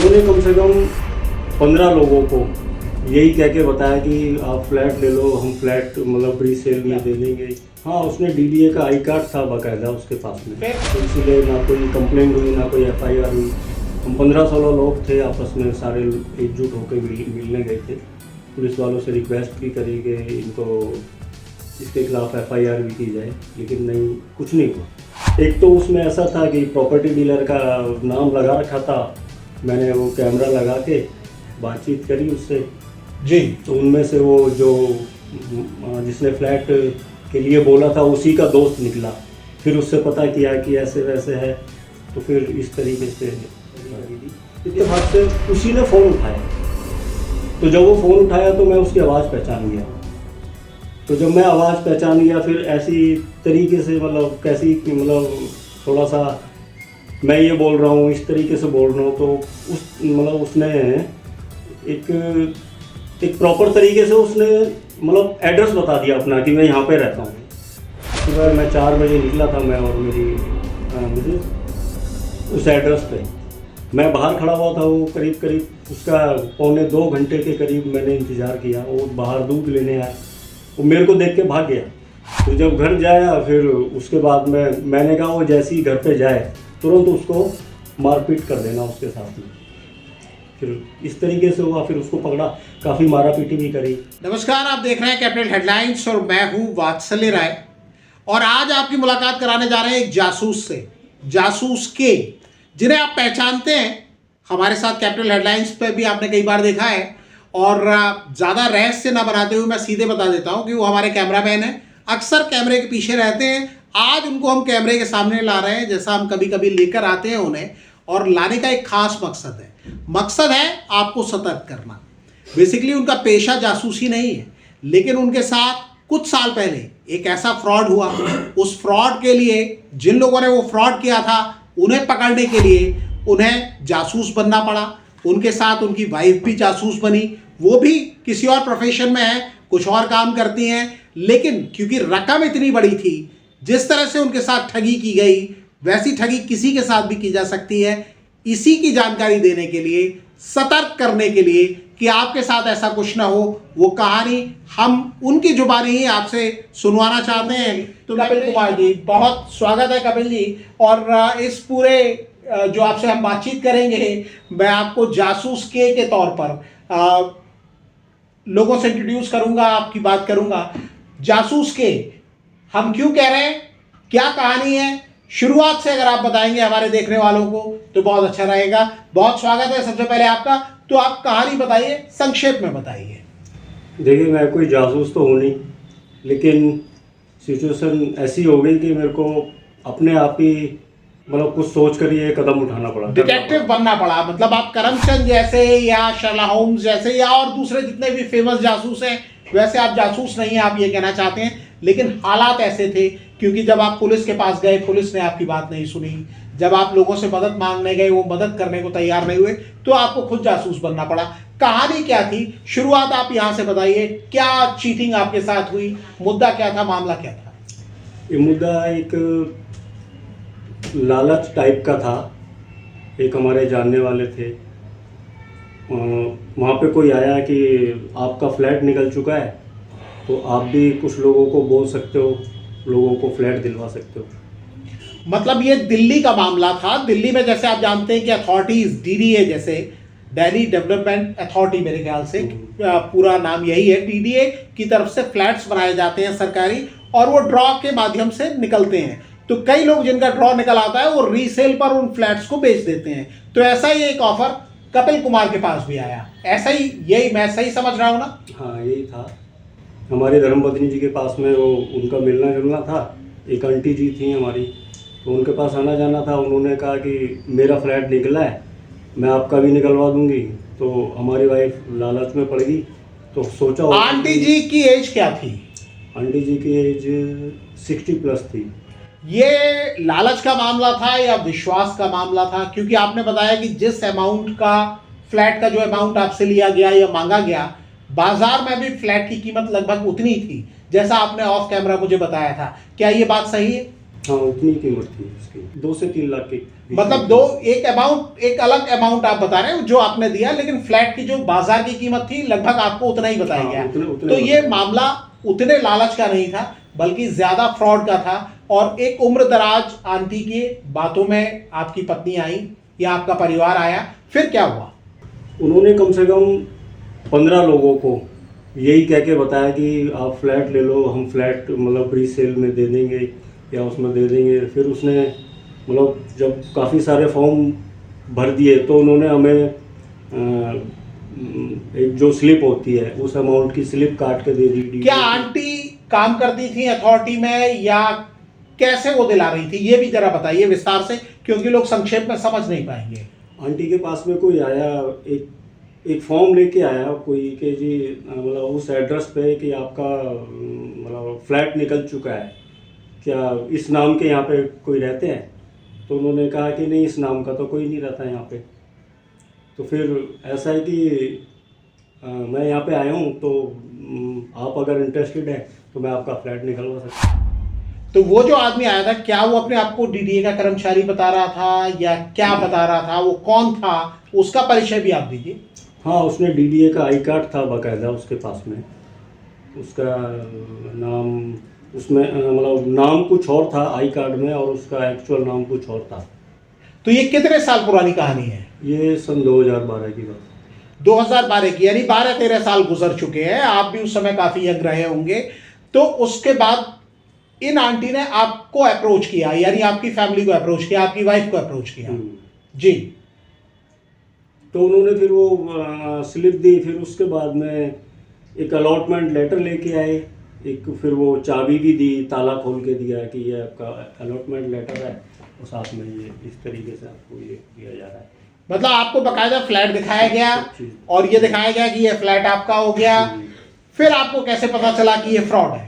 उन्होंने कम से कम 15 लोगों को यही कह के बताया कि आप फ्लैट ले लो, हम फ्लैट मतलब फ्री सेल में दे देंगे। हाँ, उसने डीडीए का आई कार्ड था बाकायदा उसके पास में, तो इसीलिए ना कोई कंप्लेंट हुई ना कोई एफआईआर हुई। हम 15-16 लोग थे, आपस में सारे एकजुट होकर मिलने गए थे। पुलिस वालों से रिक्वेस्ट भी करी कि इनको इसके खिलाफ एफआईआर भी की जाए, लेकिन नहीं, कुछ नहीं हुआ। एक तो उसमें ऐसा था कि प्रॉपर्टी डीलर का नाम लगा रखा था, मैंने वो कैमरा लगा के बातचीत करी उससे जी। तो उनमें से वो जो जिसने फ्लैट के लिए बोला था उसी का दोस्त निकला। फिर उससे पता किया कि ऐसे वैसे है, तो फिर इस तरीके से इत्तेफाक से उसी ने फ़ोन उठाया। तो जब वो फ़ोन उठाया तो मैं उसकी आवाज़ पहचान गया। तो जब मैं आवाज़ पहचान गया फिर ऐसी तरीके से मतलब कैसी मतलब थोड़ा सा मैं ये बोल रहा हूँ, इस तरीके से बोल रहा हूँ, तो उस मतलब उसने एक प्रॉपर तरीके से उसने मतलब एड्रेस बता दिया अपना कि मैं यहाँ पे रहता हूँ। सुबह मैं 4 बजे निकला था मैं और मेरी मुझे उस एड्रेस पे मैं बाहर खड़ा हुआ था। वो करीब उसका 1.25-2 घंटे के करीब मैंने इंतज़ार किया। वो बाहर दूध लेने आया, वो मेरे को देख के भाग गया। तो जब घर जाया फिर उसके बाद मैंने कहा वो जैसे ही घर पे जाए तुरंत उसको मारपीट कर देना उसके साथ में। फिर इस तरीके से हुआ, फिर उसको पकड़ा, काफ़ी मारा पीटी भी करी। नमस्कार, आप देख रहे हैं कैपिटल हेडलाइंस और मैं हूं वात्सल्य राय। और आज आपकी मुलाकात कराने जा रहे हैं एक जासूस से, जासूस के जिन्हें आप पहचानते हैं। हमारे साथ कैपिटल हेडलाइंस पे भी आपने कई बार देखा है। और ज़्यादा रहस्य ना बनाते हुए मैं सीधे बता देता हूं कि वो हमारे कैमरामैन हैं, अक्सर कैमरे के पीछे रहते हैं। आज उनको हम कैमरे के सामने ला रहे हैं, जैसा हम कभी कभी लेकर आते हैं उन्हें। और लाने का एक खास मकसद है आपको सतर्क करना। बेसिकली उनका पेशा जासूसी नहीं है, लेकिन उनके साथ कुछ साल पहले एक ऐसा फ्रॉड हुआ। उस फ्रॉड के लिए जिन लोगों ने वो फ्रॉड किया था उन्हें पकड़ने के लिए उन्हें जासूस बनना पड़ा। उनके साथ उनकी वाइफ भी जासूस बनी, वो भी किसी और प्रोफेशन में है, कुछ और काम करती हैं। लेकिन क्योंकि रकम इतनी बड़ी थी, जिस तरह से उनके साथ ठगी की गई वैसी ठगी किसी के साथ भी की जा सकती है। इसी की जानकारी देने के लिए, सतर्क करने के लिए कि आपके साथ ऐसा कुछ ना हो, वो कहानी हम उनकी जुबानी ही आपसे सुनवाना चाहते हैं। तो कपिल कुमार जी, बहुत स्वागत है कपिल जी। और इस पूरे जो आपसे हम बातचीत करेंगे, मैं आपको जासूस के तौर पर लोगों से इंट्रोड्यूस करूंगा, आपकी बात करूंगा। जासूस के हम क्यों कह रहे हैं, क्या कहानी है, शुरुआत से अगर आप बताएंगे हमारे देखने वालों को तो बहुत अच्छा रहेगा। बहुत स्वागत है सबसे पहले आपका। तो आप कहानी बताइए, संक्षेप में बताइए। देखिए, मैं कोई जासूस तो हूँ नहीं, लेकिन सिचुएशन ऐसी हो गई कि मेरे को अपने आप ही मतलब कुछ सोच कर ये कदम उठाना पड़ा, डिटेक्टिव बनना पड़ा। मतलब आप करमचंद जैसे या शर्लॉक होम्स जैसे या और दूसरे जितने भी फेमस जासूस हैं वैसे आप जासूस नहीं हैं, आप ये कहना चाहते हैं। लेकिन हालात ऐसे थे, क्योंकि जब आप पुलिस के पास गए पुलिस ने आपकी बात नहीं सुनी। जब आप लोगों से मदद मांगने गए वो मदद करने को तैयार नहीं हुए, तो आपको खुद जासूस बनना पड़ा। कहानी क्या थी, शुरुआत आप यहाँ से बताइए। क्या चीटिंग आपके साथ हुई, मुद्दा क्या था, मामला क्या था? ये मुद्दा एक लालच टाइप का था। एक हमारे जानने वाले थे, वहाँ पे कोई आया कि आपका फ्लैट निकल चुका है, तो आप भी कुछ लोगों को बोल सकते हो, लोगों को फ्लैट दिलवा सकते हो। मतलब ये दिल्ली का मामला था। दिल्ली में जैसे आप जानते हैं कि अथॉरिटीज, डीडीए जैसे दिल्ली डेवलपमेंट अथॉरिटी, मेरे ख्याल से पूरा नाम यही है, डीडीए की तरफ से फ्लैट्स बनाए जाते हैं सरकारी, और वो ड्रॉ के माध्यम से निकलते हैं। तो कई लोग जिनका ड्रॉ निकल आता है वो रीसेल पर उन फ्लैट्स को बेच देते हैं। तो ऐसा ही एक ऑफर कपिल कुमार के पास भी आया, ऐसा ही, यही मैं सही समझ रहा हूँ ना? हाँ, यही था। हमारी धर्मपत्नी जी के पास में वो उनका मिलना जुलना था। एक आंटी जी थी हमारी, तो उनके पास आना जाना था। उन्होंने कहा कि मेरा फ्लैट निकला है, मैं आपका भी निकलवा दूंगी। तो हमारी वाइफ लालच में पड़ गई, तो सोचा। आंटी जी की एज क्या थी? आंटी जी की एज 60+ थी। ये लालच का मामला था या विश्वास का मामला था? क्योंकि आपने बताया कि जिस अमाउंट का, फ्लैट का जो अमाउंट आपसे लिया गया या मांगा गया, बाजार में भी फ्लैट की कीमत लगभग उतनी थी जैसा आपने ऑफ कैमरा मुझे बताया था। क्या ये बात सही है? हाँ उतनी कीमत थी उसकी, 2 से 3 लाख की। मतलब एक अलग अमाउंट आप बता रहे हो जो आपने दिया, लेकिन फ्लैट की जो बाजार की कीमत थी लगभग आपको उतना ही बताया हाँ, गया। उतने तो ये बताया। मामला उतने लालच का नहीं था, बल्कि ज्यादा फ्रॉड का था। और एक उम्र दराज आंटी की बातों में आपकी पत्नी आई या आपका परिवार आया, फिर क्या हुआ? उन्होंने कम से कम 15 लोगों को यही कह के बताया कि आप फ्लैट ले लो, हम फ्लैट मतलब प्री सेल में दे देंगे या उसमें दे देंगे। फिर उसने मतलब जब काफ़ी सारे फॉर्म भर दिए तो उन्होंने हमें एक जो स्लिप होती है उस अमाउंट की स्लिप काट के दे दी। क्या आंटी काम करती थी अथॉरिटी में, या कैसे वो दिला रही थी, ये भी जरा बताइए विस्तार से, क्योंकि लोग संक्षेप में समझ नहीं पाएंगे। आंटी के पास में कोई आया, एक फॉर्म लेके आया कोई कि जी मतलब उस एड्रेस पे कि आपका मतलब फ्लैट निकल चुका है, क्या इस नाम के यहाँ पे कोई रहते हैं? तो उन्होंने कहा कि नहीं, इस नाम का तो कोई नहीं रहता यहाँ पे। तो फिर ऐसा है कि मैं यहाँ पे आया हूँ, तो आप अगर इंटरेस्टेड हैं तो मैं आपका फ्लैट निकलवा सकता हूँ। तो वो जो आदमी आया था, क्या वो अपने आप को डीडीए का कर्मचारी बता रहा था या क्या बता रहा था? वो कौन था, उसका परिचय भी आप दीजिए। हाँ, उसने डीडीए का आई कार्ड था बाकायदा उसके पास में। उसका नाम उसमें मतलब नाम कुछ और था आई कार्ड में, और उसका एक्चुअल नाम कुछ और था। तो ये कितने साल पुरानी कहानी है? ये सन 2012 की बात। 2012 की, यानी 12-13 साल गुजर चुके हैं। आप भी उस समय काफी यंग रहे होंगे। तो उसके बाद इन आंटी ने आपको अप्रोच किया, यानी आपकी फैमिली को अप्रोच किया, आपकी वाइफ को अप्रोच किया जी। तो उन्होंने फिर वो स्लिप दी। फिर उसके बाद में एक अलॉटमेंट लेटर लेके आए, एक फिर वो चाबी भी दी, ताला खोल के दिया कि ये आपका अलॉटमेंट लेटर है और साथ में ये इस तरीके से आपको ये दिया जा रहा है। मतलब आपको बकायदा फ्लैट दिखाया गया जी। और ये दिखाया गया कि ये फ्लैट आपका हो गया। फिर आपको कैसे पता चला कि ये फ्रॉड है?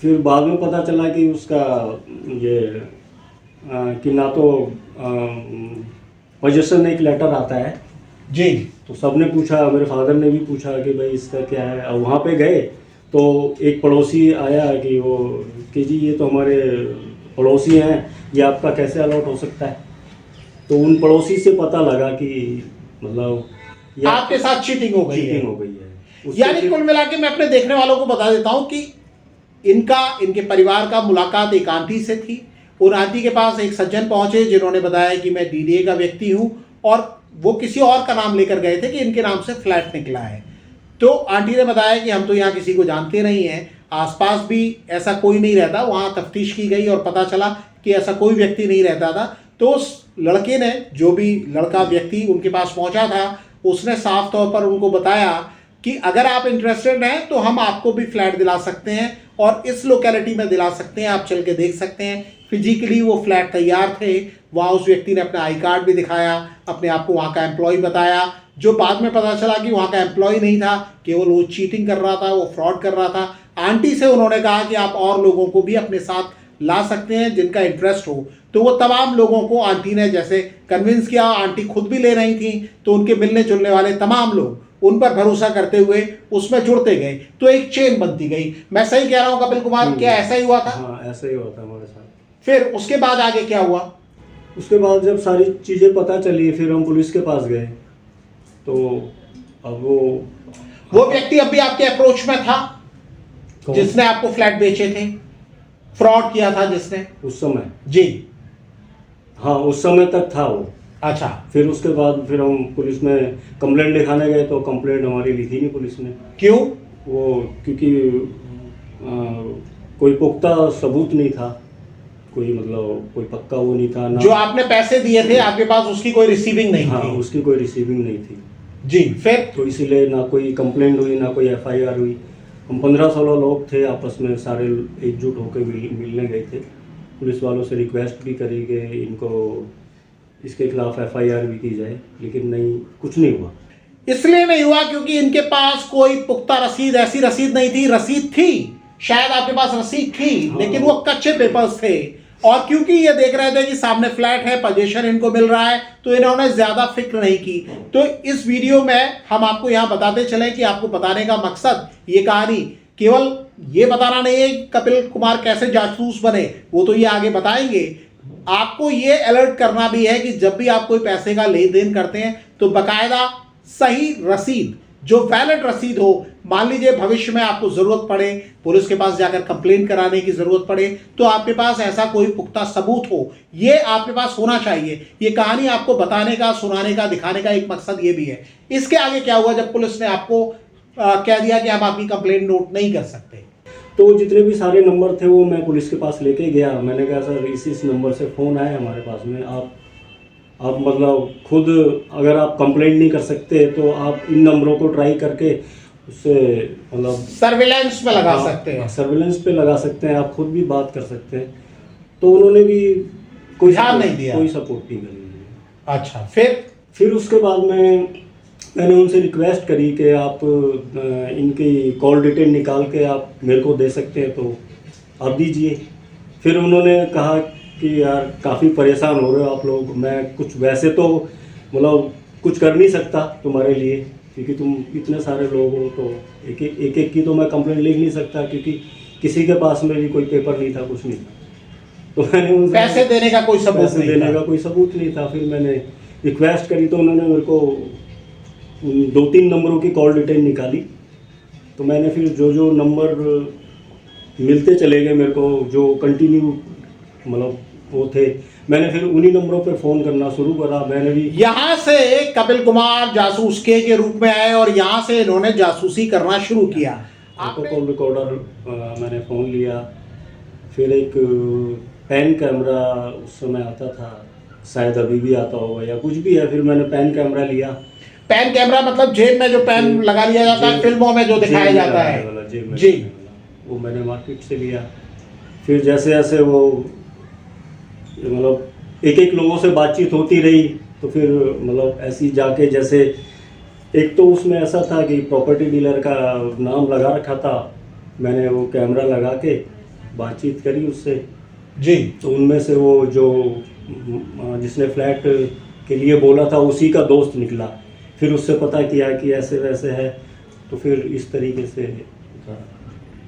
फिर बाद में पता चला कि उसका ये कि ना तो पोजेशन एक लेटर आता है जी। तो सबने पूछा, मेरे फादर ने भी पूछा कि भाई इसका क्या है। और वहाँ पे गए तो एक पड़ोसी आया कि वो कि जी ये तो हमारे पड़ोसी हैं, ये आपका कैसे अलॉट हो सकता है? तो उन पड़ोसी से पता लगा कि मतलब आपके साथ चीटिंग हो गई है। चीटिंग हो गई है। उससे यानी कुल मिला के मैं अपने देखने वालों को बता देता हूं कि इनके परिवार का मुलाकात एक आंटी से थी। उन आंटी के पास एक सज्जन पहुंचे जिन्होंने बताया कि मैं डीडीए का व्यक्ति हूं, और वो किसी और का नाम लेकर गए थे कि इनके नाम से फ्लैट निकला है। तो आंटी ने बताया कि हम तो यहाँ किसी को जानते नहीं हैं, आसपास भी ऐसा कोई नहीं रहता। वहाँ तफ्तीश की गई और पता चला कि ऐसा कोई व्यक्ति नहीं रहता था। तो उस लड़के ने, जो भी लड़का व्यक्ति उनके पास पहुँचा था, उसने साफ तौर पर उनको बताया कि अगर आप इंटरेस्टेड हैं तो हम आपको भी फ्लैट दिला सकते हैं, और इस लोकेलिटी में दिला सकते हैं, आप चल के देख सकते हैं। फिजिकली वो फ्लैट तैयार थे। वहाँ उस व्यक्ति ने अपना आई कार्ड भी दिखाया, अपने आप को वहाँ का एम्प्लॉय बताया, जो बाद में पता चला कि वहाँ का एम्प्लॉय नहीं था, केवल वो चीटिंग कर रहा था, वो फ्रॉड कर रहा था। आंटी से उन्होंने कहा कि आप और लोगों को भी अपने साथ ला सकते हैं जिनका इंटरेस्ट हो। तो वो तमाम लोगों को आंटी ने जैसे कन्विंस किया, आंटी खुद भी ले रही थी, तो उनके मिलने जुलने वाले तमाम लोग उन पर भरोसा करते हुए उसमें जुड़ते गए, तो एक चेन बनती गई। मैं सही कह रहा हूँ कपिल कुमार, क्या ऐसा ही हुआ था? हाँ, ऐसा ही हुआ था हमारे साथ। फिर उसके बाद आगे क्या हुआ? उसके बाद जब सारी चीज़ें पता चली, फिर हम पुलिस के पास गए। तो अब वो व्यक्ति अभी आपके अप्रोच में था जिसने आपको फ्लैट बेचे थे, फ्रॉड किया था जिसने उस समय? जी हाँ, उस समय तक था वो। अच्छा। फिर उसके बाद फिर हम पुलिस में कंप्लेंट लिखाने गए, तो कंप्लेंट हमारी लिखी नहीं पुलिस ने। क्यों? वो क्योंकि कोई पुख्ता सबूत नहीं था, कोई मतलब कोई पक्का वो नहीं था ना। जो आपने पैसे दिए थे आपके पास, उसकी कोई रिसीविंग नहीं हाँ, थी? उसकी कोई रिसीविंग नहीं थी जी। फिर तो इसीलिए ना कोई कंप्लेंट हुई, ना कोई एफआईआर हुई। हम 15-16 लोग थे, आपस में सारे एकजुट होकर मिलने गए थे। पुलिस वालों से रिक्वेस्ट भी करी कि इनको इसके खिलाफ एफआईआर भी की जाए, लेकिन नहीं, कुछ नहीं हुआ। इसलिए नहीं हुआ क्योंकि इनके पास कोई पुख्ता रसीद, ऐसी रसीद नहीं थी। रसीद थी, शायद आपके पास रसीद थी, लेकिन वो कच्चे पेपर्स थे। और क्योंकि ये देख रहे थे कि सामने फ्लैट है, पोजीशन इनको मिल रहा है, तो इन्होंने ज्यादा फिक्र नहीं की। तो इस वीडियो में हम आपको यहां बताते चले कि आपको बताने का मकसद ये कहानी केवल ये बताना नहीं है कि कपिल कुमार कैसे जासूस बने, वो तो ये आगे बताएंगे। आपको ये अलर्ट करना भी है कि जब भी आप कोई पैसे का लेन देन करते हैं तो बकायदा सही रसीद, जो वैलिड रसीद हो। मान लीजिए भविष्य में आपको जरूरत पड़े, पुलिस के पास जाकर कंप्लेंट कराने की जरूरत पड़े, तो आपके पास ऐसा कोई पुख्ता सबूत हो, ये आपके पास होना चाहिए। ये कहानी आपको बताने का, सुनाने का, दिखाने का एक मकसद ये भी है। इसके आगे क्या हुआ जब पुलिस ने आपको कह दिया कि हम आपकी कंप्लेंट नोट नहीं कर सकते? तो जितने भी सारे नंबर थे वो मैं पुलिस के पास लेके गया। मैंने कहा सर इस नंबर से फ़ोन आया हमारे पास में, आप मतलब खुद अगर आप कंप्लेंट नहीं कर सकते तो आप इन नंबरों को ट्राई करके उससे मतलब सर्विलेंस पे लगा सकते हैं, सर्विलेंस पे लगा सकते हैं, आप खुद भी बात कर सकते हैं। तो उन्होंने भी कोई ध्यान नहीं दिया, कोई सपोर्ट नहीं करी। अच्छा, फिर उसके बाद मैंने उनसे रिक्वेस्ट करी कि आप इनकी कॉल डिटेल निकाल के आप मेरे को दे सकते हैं तो आप दीजिए। फिर उन्होंने कहा कि यार काफ़ी परेशान हो रहे हो आप लोग, मैं कुछ वैसे तो मतलब कुछ कर नहीं सकता तुम्हारे लिए, क्योंकि तुम इतने सारे लोग हो, तो एक की तो मैं कंप्लेंट लिख नहीं सकता, क्योंकि किसी के पास में भी कोई पेपर नहीं था, कुछ नहीं था। तो मैंने उनसे पैसे देने का कोई सबूत नहीं था। फिर मैंने रिक्वेस्ट करी तो उन्होंने मेरे को 2-3 नंबरों की कॉल डिटेल निकाली। तो मैंने फिर जो नंबर मिलते चले गए मेरे को, जो कंटिन्यू मतलब वो थे, मैंने फिर उन्हीं नंबरों पे फ़ोन करना शुरू करा। मैंने भी यहाँ से कपिल कुमार जासूस के रूप में आए और यहाँ से इन्होंने जासूसी करना शुरू किया। कॉल रिकॉर्डर मैंने फ़ोन लिया, फिर एक पैन कैमरा उस समय आता था, शायद अभी भी आता होगा या कुछ भी है, फिर मैंने पैन कैमरा लिया। पैन कैमरा मतलब जेब में जो पैन लगा लिया जाता है फिल्मों में जो दिखाया जाता है जी, वो मैंने मार्केट से लिया। फिर जैसे जैसे वो मतलब एक लोगों से बातचीत होती रही, तो फिर मतलब ऐसी जाके, जैसे एक तो उसमें ऐसा था कि प्रॉपर्टी डीलर का नाम लगा रखा था, मैंने वो कैमरा लगा के बातचीत करी उससे जी। तो उनमें से वो जो जिसने फ्लैट के लिए बोला था उसी का दोस्त निकला। फिर उससे पता किया कि ऐसे वैसे है, तो फिर इस तरीके से था।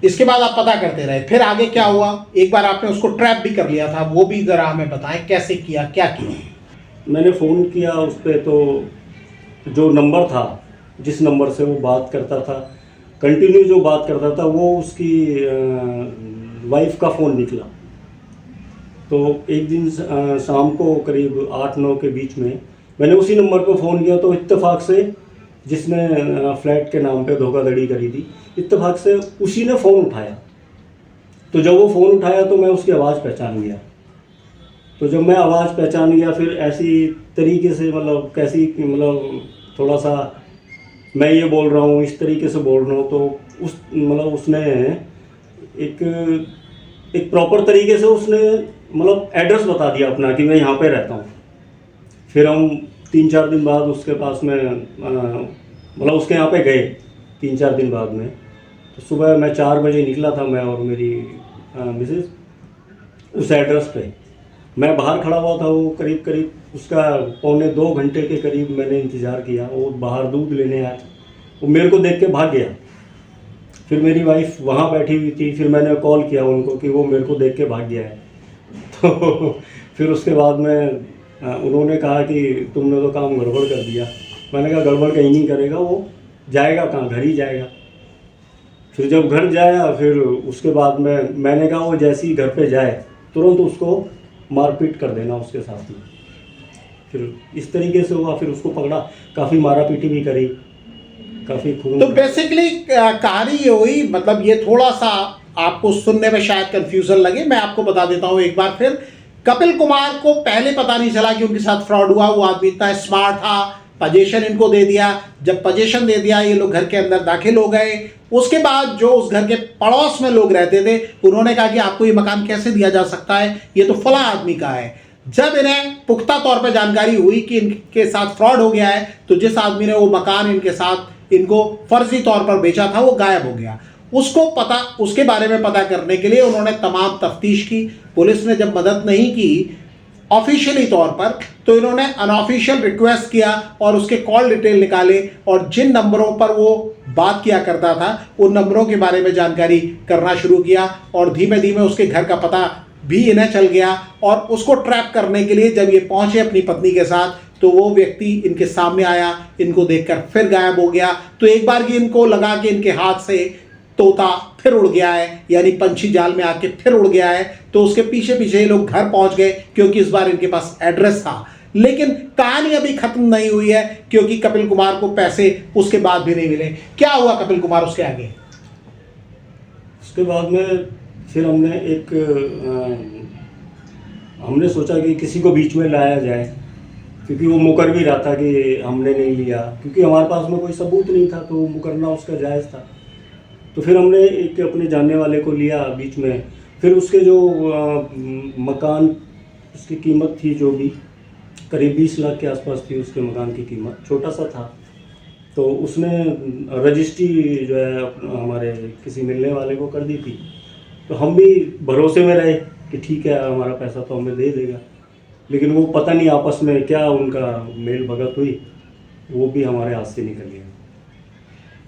इसके बाद आप पता करते रहे, फिर आगे क्या हुआ? एक बार आपने उसको ट्रैप भी कर लिया था, वो भी जरा हमें बताएं, कैसे किया, क्या किया? मैंने फ़ोन किया उस पर, तो जो नंबर था, जिस नंबर से वो बात करता था, कंटिन्यू जो बात करता था, वो उसकी वाइफ का फ़ोन निकला। तो एक दिन शाम को करीब 8-9 के बीच में मैंने उसी नंबर पर फ़ोन किया, तो इत्तेफाक से जिसने फ्लैट के नाम पे धोखाधड़ी करी थी, इत्तेफाक से उसी ने फ़ोन उठाया। तो जब वो फ़ोन उठाया तो मैं उसकी आवाज़ पहचान गया। तो जब मैं आवाज़ पहचान गया, फिर ऐसी तरीके से मतलब कैसी मतलब थोड़ा सा मैं ये बोल रहा हूँ, इस तरीके से बोल रहा हूँ, तो उस मतलब उसने एक प्रॉपर तरीके से उसने मतलब एड्रेस बता दिया अपना कि मैं यहाँ पे रहता हूँ। फिर हम 3-4 दिन बाद उसके पास में मतलब उसके यहाँ पे गए 3-4 दिन बाद में। तो सुबह मैं 4 बजे निकला था, मैं और मेरी मिसेस, उस एड्रेस पे मैं बाहर खड़ा हुआ था। वो करीब उसका 1.25-2 घंटे के करीब मैंने इंतज़ार किया। वो बाहर दूध लेने आया, वो मेरे को देख के भाग गया। फिर मेरी वाइफ वहाँ बैठी हुई थी, फिर मैंने कॉल किया उनको कि वो मेरे को देख के भाग गया है। तो फिर उसके बाद में उन्होंने कहा कि तुमने तो काम गड़बड़ कर दिया। मैंने कहा गड़बड़ कहीं नहीं करेगा, वो जाएगा कहाँ, घर ही जाएगा। फिर जब घर जाया, फिर उसके बाद में मैंने कहा वो जैसे ही घर पे जाए तुरंत उसको मारपीट कर देना उसके साथ में। फिर इस तरीके से हुआ, फिर उसको पकड़ा, काफ़ी मारा पीटी भी करी, काफ़ी खून। तो बेसिकली कहानी ये हुई, मतलब ये थोड़ा सा आपको सुनने में शायद कंफ्यूजन लगे, मैं आपको बता देता हूँ एक बार फिर। कपिल कुमार को पहले पता नहीं चला कि उनके साथ फ्रॉड हुआ। वो आदमी इतना स्मार्ट था, पोजीशन इनको दे दिया। जब पोजीशन दे दिया, ये लोग घर के अंदर दाखिल हो गए। उसके बाद जो उस घर के पड़ोस में लोग रहते थे, उन्होंने कहा कि आपको ये मकान कैसे दिया जा सकता है, ये तो फला आदमी का है। जब इन्हें पुख्ता तौर पर जानकारी हुई कि इनके साथ फ्रॉड हो गया है, तो जिस आदमी ने वो मकान इनके साथ इनको फर्जी तौर पर बेचा था, वो गायब हो गया। उसके बारे में पता करने के लिए उन्होंने तमाम तफ्तीश की। पुलिस ने जब मदद नहीं की ऑफिशियली तौर पर, तो इन्होंने अनऑफिशियल रिक्वेस्ट किया और उसके कॉल डिटेल निकाले, और जिन नंबरों पर वो बात किया करता था उन नंबरों के बारे में जानकारी करना शुरू किया और धीमे धीमे उसके घर का पता भी इन्हें चल गया। और उसको ट्रैप करने के लिए जब ये पहुंचे अपनी पत्नी के साथ तो वो व्यक्ति इनके सामने आया, इनको देखकर फिर गायब हो गया। तो एक बार की इनको लगा कि इनके हाथ से तोता फिर उड़ गया है, यानी पंछी जाल में आके फिर उड़ गया है। तो उसके पीछे पीछे ये लोग घर पहुंच गए क्योंकि इस बार इनके पास एड्रेस था। लेकिन कहानी अभी खत्म नहीं हुई है क्योंकि कपिल कुमार को पैसे उसके बाद भी नहीं मिले। क्या हुआ कपिल कुमार उसके आगे? उसके बाद में फिर हमने सोचा कि किसी को बीच में लाया जाए, क्योंकि वो मुकर भी रहा था कि हमने नहीं लिया, क्योंकि हमारे पास में कोई सबूत नहीं था, तो मुकरना उसका जायज़ था। तो फिर हमने एक अपने जानने वाले को लिया बीच में। फिर उसके जो मकान, उसकी कीमत थी जो भी करीब 20 लाख के आसपास थी उसके मकान की कीमत, छोटा सा था। तो उसने रजिस्ट्री जो है हमारे किसी मिलने वाले को कर दी थी। तो हम भी भरोसे में रहे कि ठीक है हमारा पैसा तो हमें दे देगा, लेकिन वो पता नहीं आपस में क्या उनका मेल भगत हुई, वो भी हमारे हाथ से निकल गया।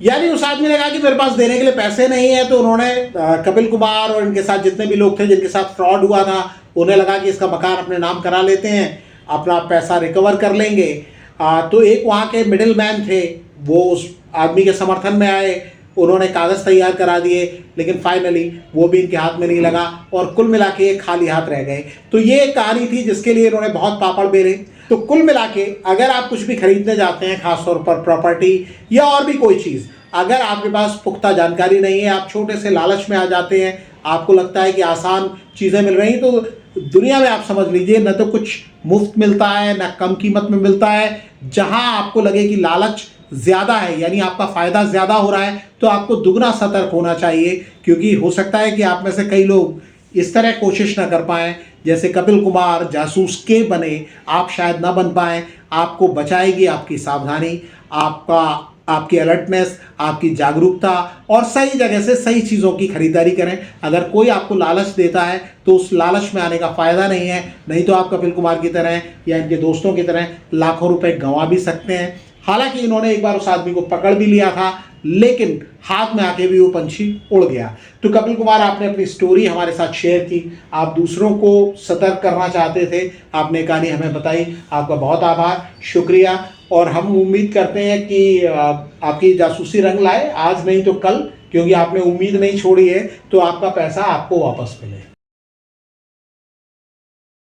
यानी उस आदमी ने कहा कि मेरे पास देने के लिए पैसे नहीं है, तो उन्होंने कपिल कुमार और इनके साथ जितने भी लोग थे जिनके साथ फ्रॉड हुआ था उन्हें लगा कि इसका मकान अपने नाम करा लेते हैं, अपना पैसा रिकवर कर लेंगे। तो एक वहाँ के मिडिल मैन थे, वो उस आदमी के समर्थन में आए, उन्होंने कागज़ तैयार करा दिए, लेकिन फाइनली वो भी इनके हाथ में नहीं लगा और कुल मिला के ये खाली हाथ रह गए। तो ये एक कहानी थी जिसके लिए इन्होंने बहुत पापड़ बेले। तो कुल मिला के अगर आप कुछ भी खरीदने जाते हैं, खासतौर पर प्रॉपर्टी या और भी कोई चीज़, अगर आपके पास पुख्ता जानकारी नहीं है, आप छोटे से लालच में आ जाते हैं, आपको लगता है कि आसान चीज़ें मिल रही, तो दुनिया में आप समझ लीजिए न तो कुछ मुफ्त मिलता है न कम कीमत में मिलता है। जहां आपको लगे कि लालच ज़्यादा है, यानी आपका फ़ायदा ज़्यादा हो रहा है, तो आपको दुगना सतर्क होना चाहिए, क्योंकि हो सकता है कि आप में से कई लोग इस तरह कोशिश ना कर पाएँ जैसे कपिल कुमार जासूस के बने, आप शायद ना बन पाएँ। आपको बचाएगी आपकी सावधानी, आपकी अलर्टनेस, आपकी जागरूकता और सही जगह से सही चीज़ों की खरीदारी करें। अगर कोई आपको लालच देता है तो उस लालच में आने का फ़ायदा नहीं है, नहीं तो आप कपिल कुमार की तरह या इनके दोस्तों की तरह लाखों रुपए गंवा भी सकते हैं। हालांकि इन्होंने एक बार उस आदमी को पकड़ भी लिया था, लेकिन हाथ में आके भी वो पंछी उड़ गया। तो कपिल कुमार, आपने अपनी स्टोरी हमारे साथ शेयर की, आप दूसरों को सतर्क करना चाहते थे, आपने कहानी हमें बताई, आपका बहुत आभार, शुक्रिया। और हम उम्मीद करते हैं कि आपकी जासूसी रंग लाए, आज नहीं तो कल, क्योंकि आपने उम्मीद नहीं छोड़ी है, तो आपका पैसा आपको वापस मिले।